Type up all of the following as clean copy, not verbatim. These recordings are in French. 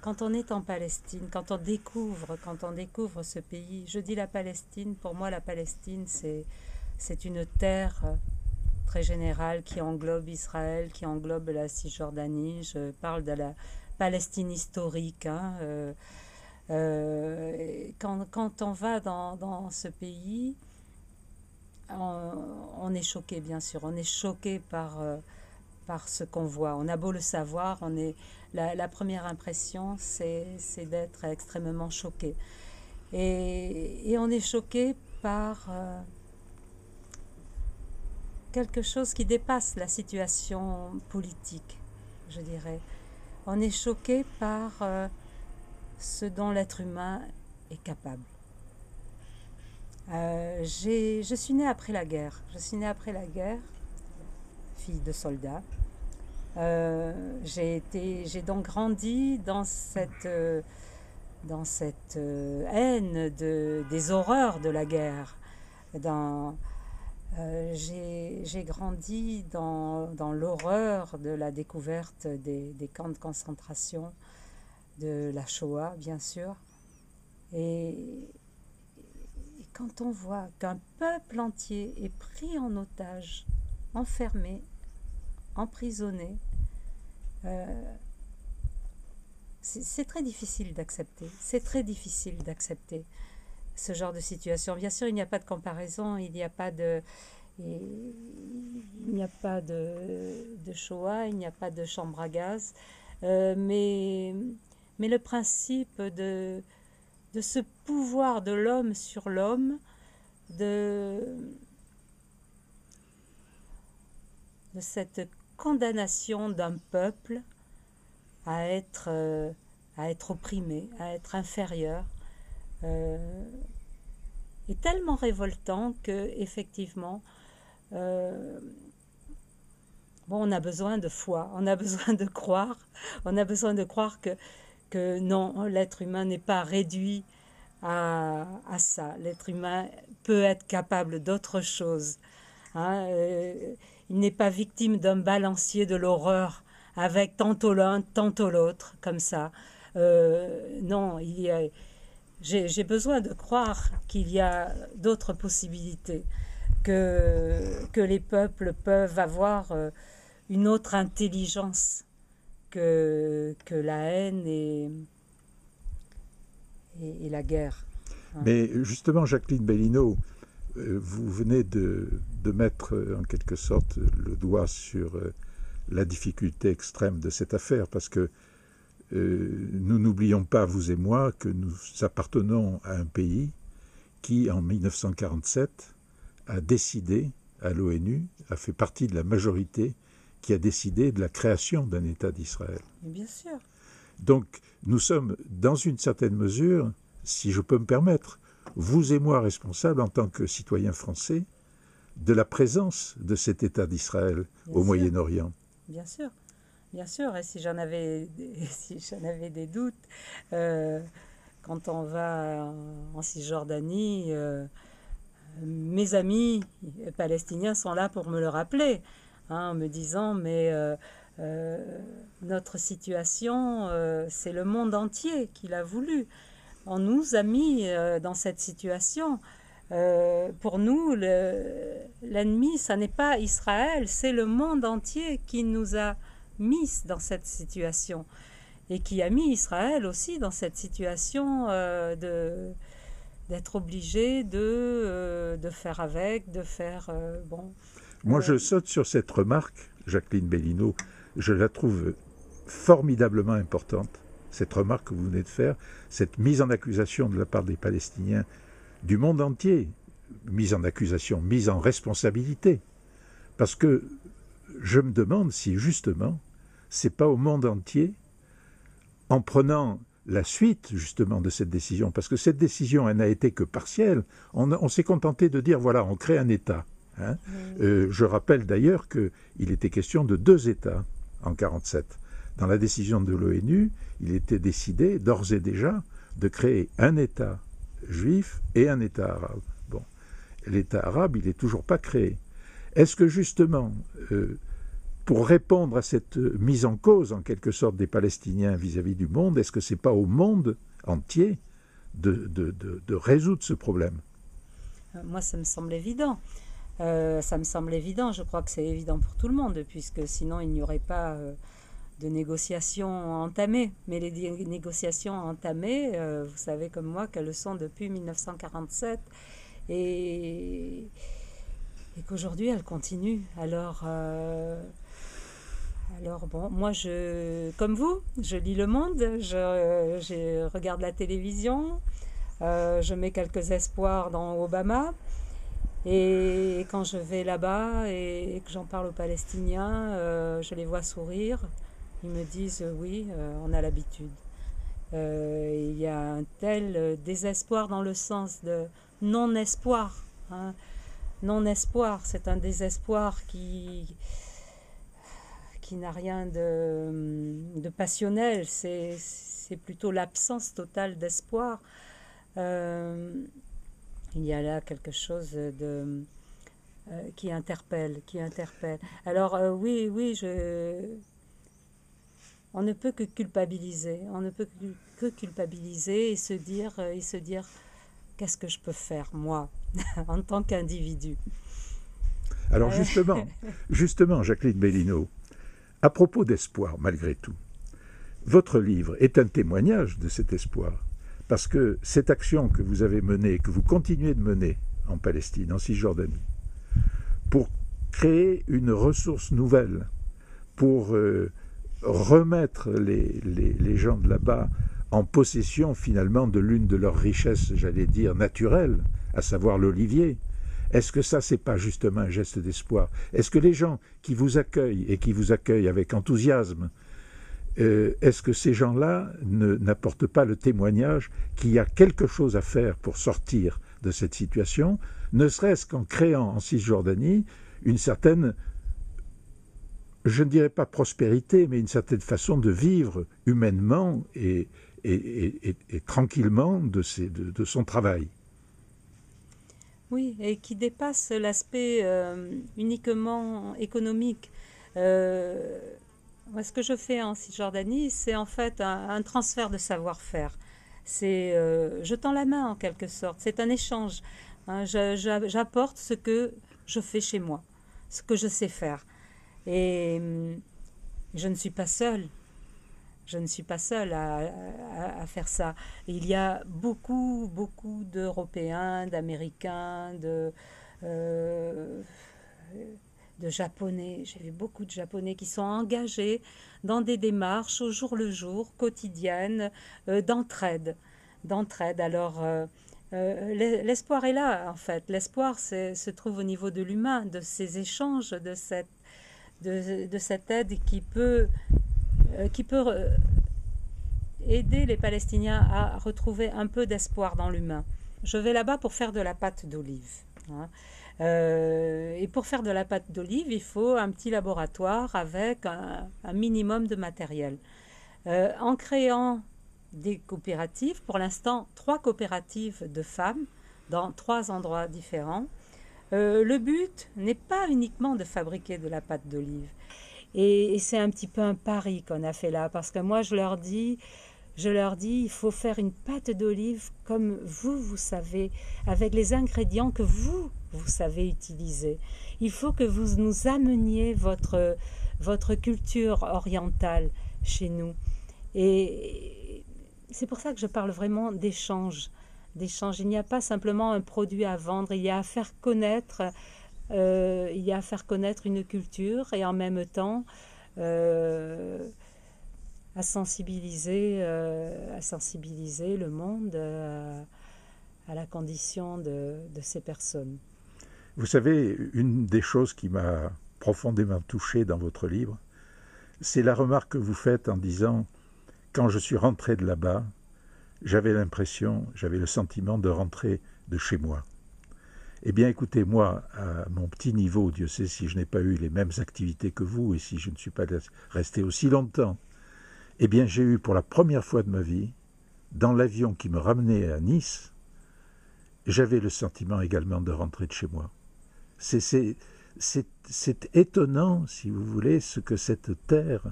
quand on est en Palestine, quand on découvre ce pays, je dis la Palestine, pour moi la Palestine c'est une terre très générale qui englobe Israël, qui englobe la Cisjordanie. Je parle de la Palestine historique. Quand on va dans ce pays, on est choqué, bien sûr. On est choqué par ce qu'on voit. On a beau le savoir, la première impression, c'est d'être extrêmement choqué. Et on est choqué par quelque chose qui dépasse la situation politique, je dirais. On est choqué par ce dont l'être humain est capable. Je suis née après la guerre. Je suis née après la guerre, fille de soldat. J'ai donc grandi dans cette haine des horreurs de la guerre. J'ai grandi dans l'horreur de la découverte des camps de concentration, de la Shoah, bien sûr. Et quand on voit qu'un peuple entier est pris en otage, enfermé, emprisonné, c'est très difficile d'accepter. C'est très difficile d'accepter ce genre de situation. Bien sûr, il n'y a pas de comparaison, il n'y a pas de Shoah, il n'y a pas de chambre à gaz, mais le principe de ce pouvoir de l'homme sur l'homme, de cette condamnation d'un peuple à être opprimé, à être inférieur, est tellement révoltant que effectivement, on a besoin de foi, on a besoin de croire, que non, l'être humain n'est pas réduit à ça. L'être humain peut être capable d'autre chose. Il n'est pas victime d'un balancier de l'horreur avec tantôt l'un, tantôt l'autre, comme ça. Non, j'ai besoin de croire qu'il y a d'autres possibilités, que les peuples peuvent avoir une autre intelligence que la haine et la guerre. Mais justement, Jacqueline Bellino, vous venez de mettre en quelque sorte le doigt sur la difficulté extrême de cette affaire, parce que nous n'oublions pas, vous et moi, que nous appartenons à un pays qui, en 1947, a décidé, à l'ONU, a fait partie de la majorité qui a décidé de la création d'un État d'Israël. Bien sûr. Donc, nous sommes, dans une certaine mesure, si je peux me permettre, vous et moi responsables en tant que citoyens français, de la présence de cet État d'Israël au Moyen-Orient. Bien sûr, bien sûr. Et si j'en avais des doutes, quand on va en Cisjordanie, mes amis palestiniens sont là pour me le rappeler, en me disant mais notre situation, c'est le monde entier qui l'a voulu. On nous a mis dans cette situation. Pour nous, l'ennemi, ça n'est pas Israël, c'est le monde entier qui nous a mis dans cette situation et qui a mis Israël aussi dans cette situation d'être obligé de faire avec, de faire bon. Moi, je saute sur cette remarque, Jacqueline Bellino. Je la trouve formidablement importante, cette remarque que vous venez de faire, cette mise en accusation de la part des Palestiniens, du monde entier, mise en accusation, mise en responsabilité. Parce que je me demande si, justement, c'est pas au monde entier, en prenant la suite, justement, de cette décision, parce que cette décision, elle n'a été que partielle, on s'est contenté de dire, voilà, on crée un État. Je rappelle d'ailleurs qu'il était question de 2 États en 1947. Dans la décision de l'ONU, il était décidé, d'ores et déjà, de créer un État juif et un État arabe. Bon, l'État arabe, il n'est toujours pas créé. Est-ce que justement, pour répondre à cette mise en cause, en quelque sorte, des Palestiniens vis-à-vis du monde, est-ce que ce n'est pas au monde entier de résoudre ce problème? Moi, ça me semble évident. Ça me semble évident. Je crois que c'est évident pour tout le monde, puisque sinon, il n'y aurait pas de négociations entamées. Mais les négociations entamées, vous savez comme moi qu'elles le sont depuis 1947 et qu'aujourd'hui, elles continuent. Alors bon, moi, comme vous, je lis Le Monde, je regarde la télévision, je mets quelques espoirs dans Obama. Et quand je vais là-bas et que j'en parle aux Palestiniens, je les vois sourire. Ils me disent oui, on a l'habitude. Il y a un tel désespoir dans le sens de non-espoir. Hein. Non-espoir, c'est un désespoir qui n'a rien de passionnel. C'est plutôt l'absence totale d'espoir. Il y a là quelque chose qui interpelle. Alors oui, on ne peut que culpabiliser. On ne peut que culpabiliser et se dire qu'est-ce que je peux faire, moi, en tant qu'individu. Alors justement, Jacqueline Bellino, à propos d'espoir, malgré tout, votre livre est un témoignage de cet espoir. Parce que cette action que vous avez menée, que vous continuez de mener en Palestine, en Cisjordanie, pour créer une ressource nouvelle, pour remettre les gens de là-bas en possession finalement de l'une de leurs richesses, j'allais dire, naturelles, à savoir l'olivier, est-ce que ça, c'est pas justement un geste d'espoir? Est-ce que les gens qui vous accueillent, et qui vous accueillent avec enthousiasme, est-ce que ces gens-là n'apportent pas le témoignage qu'il y a quelque chose à faire pour sortir de cette situation, ne serait-ce qu'en créant en Cisjordanie une certaine, je ne dirais pas prospérité, mais une certaine façon de vivre humainement et tranquillement de son travail? Oui, et qui dépasse l'aspect uniquement économique. Moi, ce que je fais en Cisjordanie, c'est en fait un transfert de savoir-faire. C'est je tends la main en quelque sorte. C'est un échange. Hein. J'apporte ce que je fais chez moi, ce que je sais faire. Et je ne suis pas seule. Je ne suis pas seule à faire ça. Il y a beaucoup d'Européens, d'Américains, de Japonais. J'ai vu beaucoup de Japonais qui sont engagés dans des démarches au jour le jour, quotidiennes, d'entraide. Alors, l'espoir est là, en fait. L'espoir se trouve au niveau de l'humain, de ces échanges, de cette aide qui peut aider les Palestiniens à retrouver un peu d'espoir dans l'humain. Je vais là-bas pour faire de la pâte d'olive. Hein. Et pour faire de la pâte d'olive, il faut un petit laboratoire avec un minimum de matériel. En créant des coopératives, pour l'instant 3 coopératives de femmes dans 3 endroits différents, le but n'est pas uniquement de fabriquer de la pâte d'olive. Et c'est un petit peu un pari qu'on a fait là, parce que moi je leur dis, il faut faire une pâte d'olive comme vous savez, avec les ingrédients que vous savez utiliser. Il faut que vous nous ameniez votre culture orientale chez nous. Et c'est pour ça que je parle vraiment d'échange. Il n'y a pas simplement un produit à vendre, il y a à faire connaître une culture et en même temps à sensibiliser le monde à la condition de ces personnes. Vous savez, une des choses qui m'a profondément touché dans votre livre, c'est la remarque que vous faites en disant « Quand je suis rentré de là-bas, j'avais le sentiment de rentrer de chez moi. » Eh bien, écoutez, moi, à mon petit niveau, Dieu sait si je n'ai pas eu les mêmes activités que vous et si je ne suis pas resté aussi longtemps, eh bien, j'ai eu pour la première fois de ma vie, dans l'avion qui me ramenait à Nice, j'avais le sentiment également de rentrer de chez moi. c'est étonnant, si vous voulez, ce que cette terre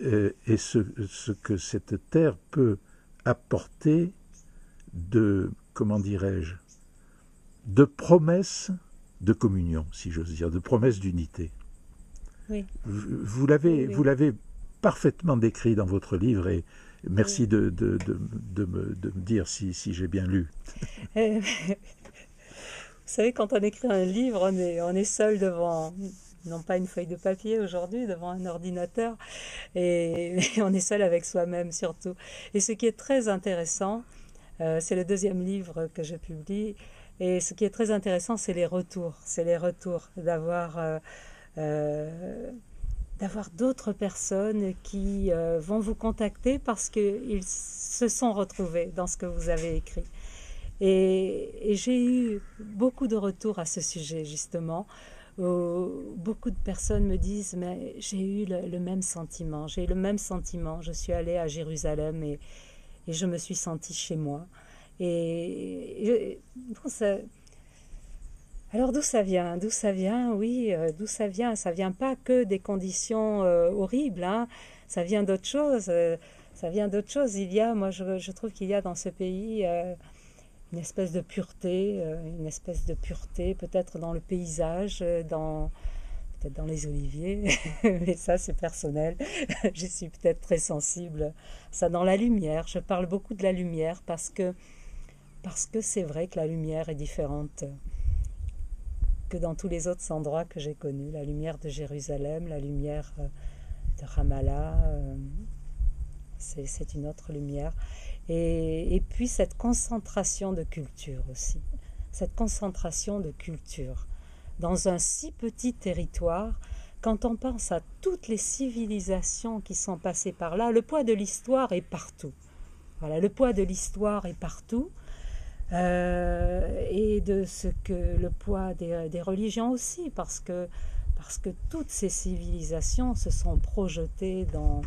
et ce que cette terre peut apporter de, comment dirais-je, de promesses de communion, si j'ose dire, de promesses d'unité. Oui. Vous l'avez parfaitement décrit dans votre livre, et merci de me dire si j'ai bien lu. Vous savez, quand on écrit un livre, on est seul devant, non pas une feuille de papier aujourd'hui, devant un ordinateur, et on est seul avec soi-même surtout. Et ce qui est très intéressant, c'est le deuxième livre que je publie, et ce qui est très intéressant, c'est les retours. C'est les retours, d'avoir d'autres personnes qui vont vous contacter parce qu'ils se sont retrouvés dans ce que vous avez écrit. Et j'ai eu beaucoup de retours à ce sujet, justement, où beaucoup de personnes me disent « mais j'ai eu le même sentiment, j'ai eu le même sentiment, je suis allée à Jérusalem et je me suis sentie chez moi ». Alors d'où ça vient? D'où ça vient? Oui, d'où ça vient? Ça vient pas que des conditions horribles, hein. Ça vient d'autre chose. Ça vient d'autre chose. Il y a, moi je trouve qu'il y a dans ce pays une espèce de pureté, peut-être dans le paysage, peut-être dans les oliviers, mais ça c'est personnel. Je suis peut-être très sensible. Ça, dans la lumière, je parle beaucoup de la lumière parce que c'est vrai que la lumière est différente que dans tous les autres endroits que j'ai connus. La lumière de Jérusalem, la lumière de Ramallah, c'est une autre lumière. Et puis cette concentration de culture aussi, cette concentration de culture dans un si petit territoire. Quand on pense à toutes les civilisations qui sont passées par là, le poids de l'histoire est partout. Voilà, le poids de l'histoire est partout. Et de ce que le poids des religions aussi, parce que toutes ces civilisations se sont projetées dans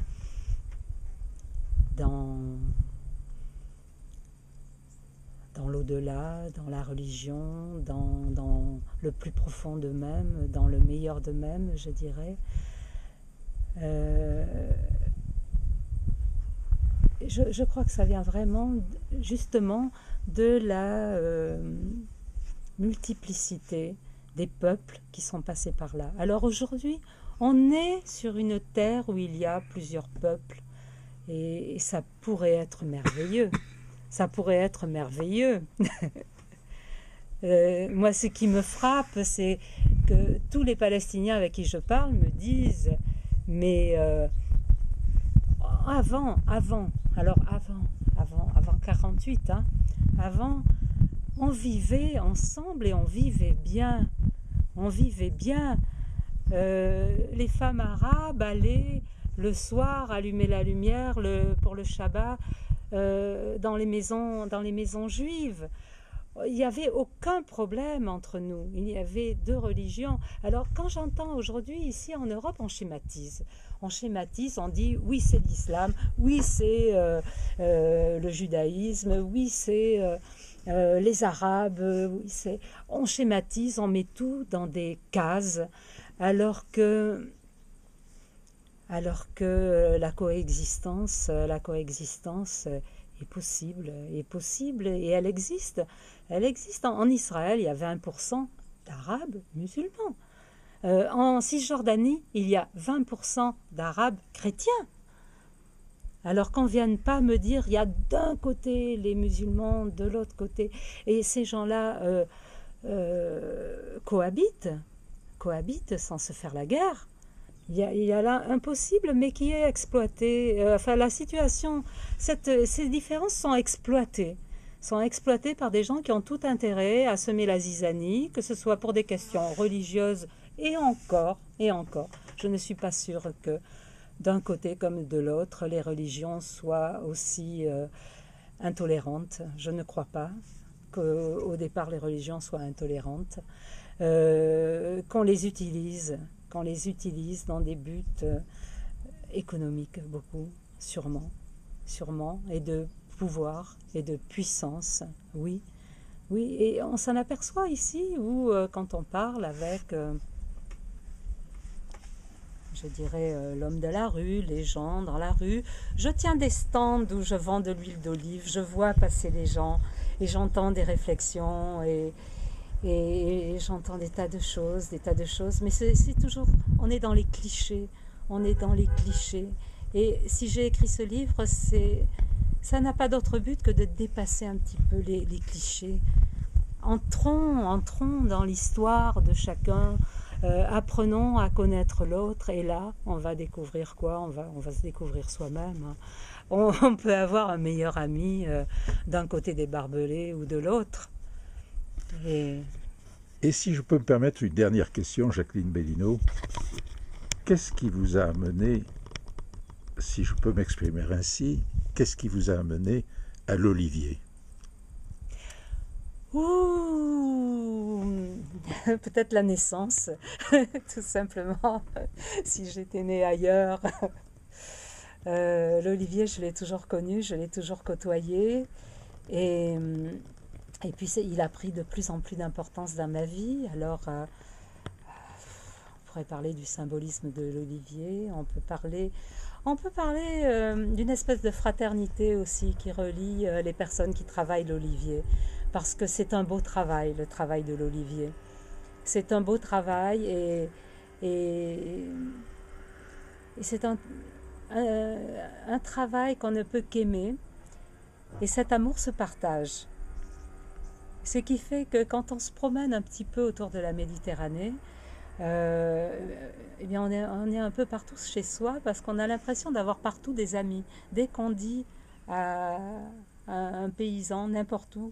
l'au-delà, dans la religion, dans le plus profond d'eux-mêmes, dans le meilleur d'eux-mêmes, je dirais. Je crois que ça vient vraiment justement de la multiplicité des peuples qui sont passés par là. Alors aujourd'hui, on est sur une terre où il y a plusieurs peuples et ça pourrait être merveilleux. Ça pourrait être merveilleux. Moi, ce qui me frappe, c'est que tous les Palestiniens avec qui je parle me disent « mais avant 48, hein, avant, on vivait ensemble et on vivait bien. On vivait bien. Les femmes arabes allaient le soir allumer la lumière pour le Shabbat dans les maisons juives. Il n'y avait aucun problème entre nous. Il y avait deux religions. Alors, quand j'entends aujourd'hui, ici en Europe, on schématise. On dit oui, c'est l'islam, oui, c'est le judaïsme, oui, c'est les arabes. Oui, on schématise, on met tout dans des cases, alors que la coexistence est possible et elle existe. Elle existe. En Israël, il y a 20% d'Arabes musulmans. En Cisjordanie, il y a 20% d'Arabes chrétiens. Alors qu'on ne vienne pas me dire, il y a d'un côté les musulmans, de l'autre côté. Et ces gens-là cohabitent sans se faire la guerre. Il y a là impossible, mais qui est exploité. La situation, ces différences sont exploitées par des gens qui ont tout intérêt à semer la zizanie, que ce soit pour des questions religieuses et encore. Je ne suis pas sûre que d'un côté comme de l'autre, les religions soient aussi intolérantes. Je ne crois pas qu'au départ les religions soient intolérantes, qu'on les utilise dans des buts économiques beaucoup, sûrement, et de pouvoir et de puissance, oui, et on s'en aperçoit ici où quand on parle avec je dirais, l'homme de la rue, les gens dans la rue. Je tiens des stands où je vends de l'huile d'olive, je vois passer les gens et j'entends des réflexions et j'entends des tas de choses, mais c'est toujours, on est dans les clichés, on est dans les clichés. Et si j'ai écrit ce livre, ça n'a pas d'autre but que de dépasser un petit peu les clichés. Entrons dans l'histoire de chacun, apprenons à connaître l'autre, et là, on va découvrir quoi? On va se découvrir soi-même. On peut avoir un meilleur ami d'un côté des barbelés ou de l'autre. Et si je peux me permettre une dernière question, Jacqueline Bellino, qu'est-ce qui vous a amené, si je peux m'exprimer ainsi, qu'est-ce qui vous a amené à l'olivier? Ouh, peut-être la naissance, tout simplement. Si j'étais née ailleurs, l'olivier, je l'ai toujours connu, je l'ai toujours côtoyé, et puis il a pris de plus en plus d'importance dans ma vie. Alors, on pourrait parler du symbolisme de l'olivier, on peut parler d'une espèce de fraternité aussi qui relie les personnes qui travaillent l'olivier. Parce que c'est un beau travail, le travail de l'olivier. C'est un beau travail et c'est un travail qu'on ne peut qu'aimer. Et cet amour se partage. Ce qui fait que quand on se promène un petit peu autour de la Méditerranée, eh bien on est un peu partout chez soi parce qu'on a l'impression d'avoir partout des amis. Dès qu'on dit à un paysan, n'importe où,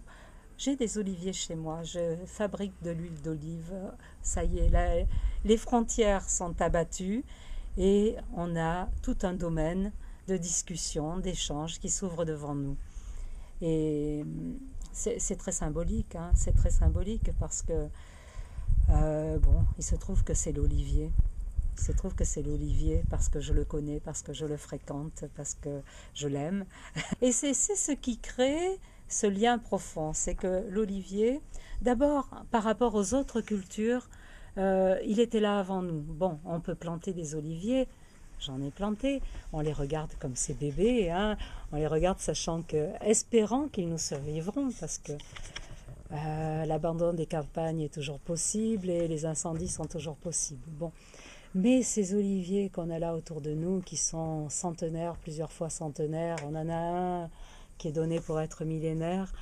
j'ai des oliviers chez moi, je fabrique de l'huile d'olive, ça y est, les frontières sont abattues et on a tout un domaine de discussion, d'échange qui s'ouvre devant nous. Et c'est très symbolique, hein, c'est très symbolique parce que, il se trouve que c'est l'olivier. Il se trouve que c'est l'olivier parce que je le connais, parce que je le fréquente, parce que je l'aime. Et c'est ce qui crée ce lien profond, c'est que l'olivier, d'abord par rapport aux autres cultures, il était là avant nous. Bon, on peut planter des oliviers, j'en ai planté, on les regarde comme ces bébés, hein, on les regarde espérant qu'ils nous survivront, parce que l'abandon des campagnes est toujours possible et les incendies sont toujours possibles. Bon. Mais ces oliviers qu'on a là autour de nous, qui sont centenaires, plusieurs fois centenaires, on en a un qui est donné pour être millénaire,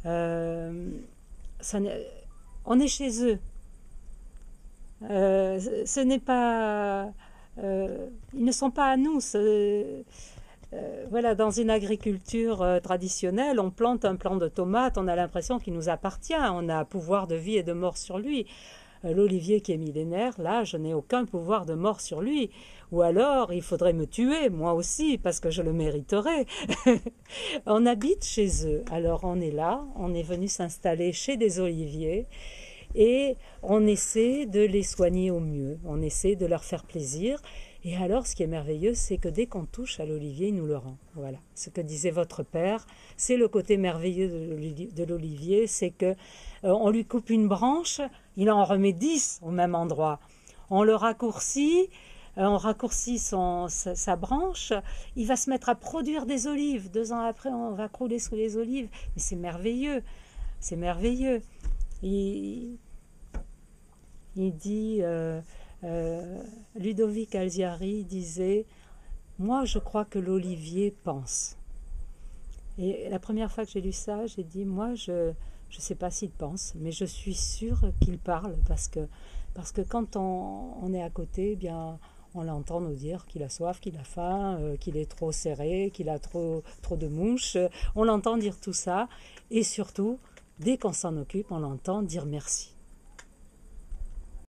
on est chez eux. Ce n'est pas... ils ne sont pas à nous. Voilà, dans une agriculture traditionnelle, on plante un plant de tomates, on a l'impression qu'il nous appartient, on a pouvoir de vie et de mort sur lui. L'olivier qui est millénaire, là, je n'ai aucun pouvoir de mort sur lui. Ou alors, il faudrait me tuer, moi aussi, parce que je le mériterais. On habite chez eux. Alors, on est là, on est venu s'installer chez des oliviers et on essaie de les soigner au mieux. On essaie de leur faire plaisir. Et alors, ce qui est merveilleux, c'est que dès qu'on touche à l'olivier, il nous le rend. Voilà. Ce que disait votre père, c'est le côté merveilleux de l'olivier, c'est que on lui coupe une branche, il en remet 10 au même endroit. On le raccourcit, on raccourcit sa branche, il va se mettre à produire des olives. 2 ans après, on va crouler sous les olives. Mais c'est merveilleux, c'est merveilleux. Il dit... Ludovic Alziari disait « Moi, je crois que l'olivier pense. » Et la première fois que j'ai lu ça, j'ai dit « Moi, je ne sais pas s'il pense, mais je suis sûre qu'il parle parce que quand on est à côté, eh bien, on l'entend nous dire qu'il a soif, qu'il a faim, qu'il est trop serré, qu'il a trop de mouches. On l'entend dire tout ça et surtout, dès qu'on s'en occupe, on l'entend dire merci.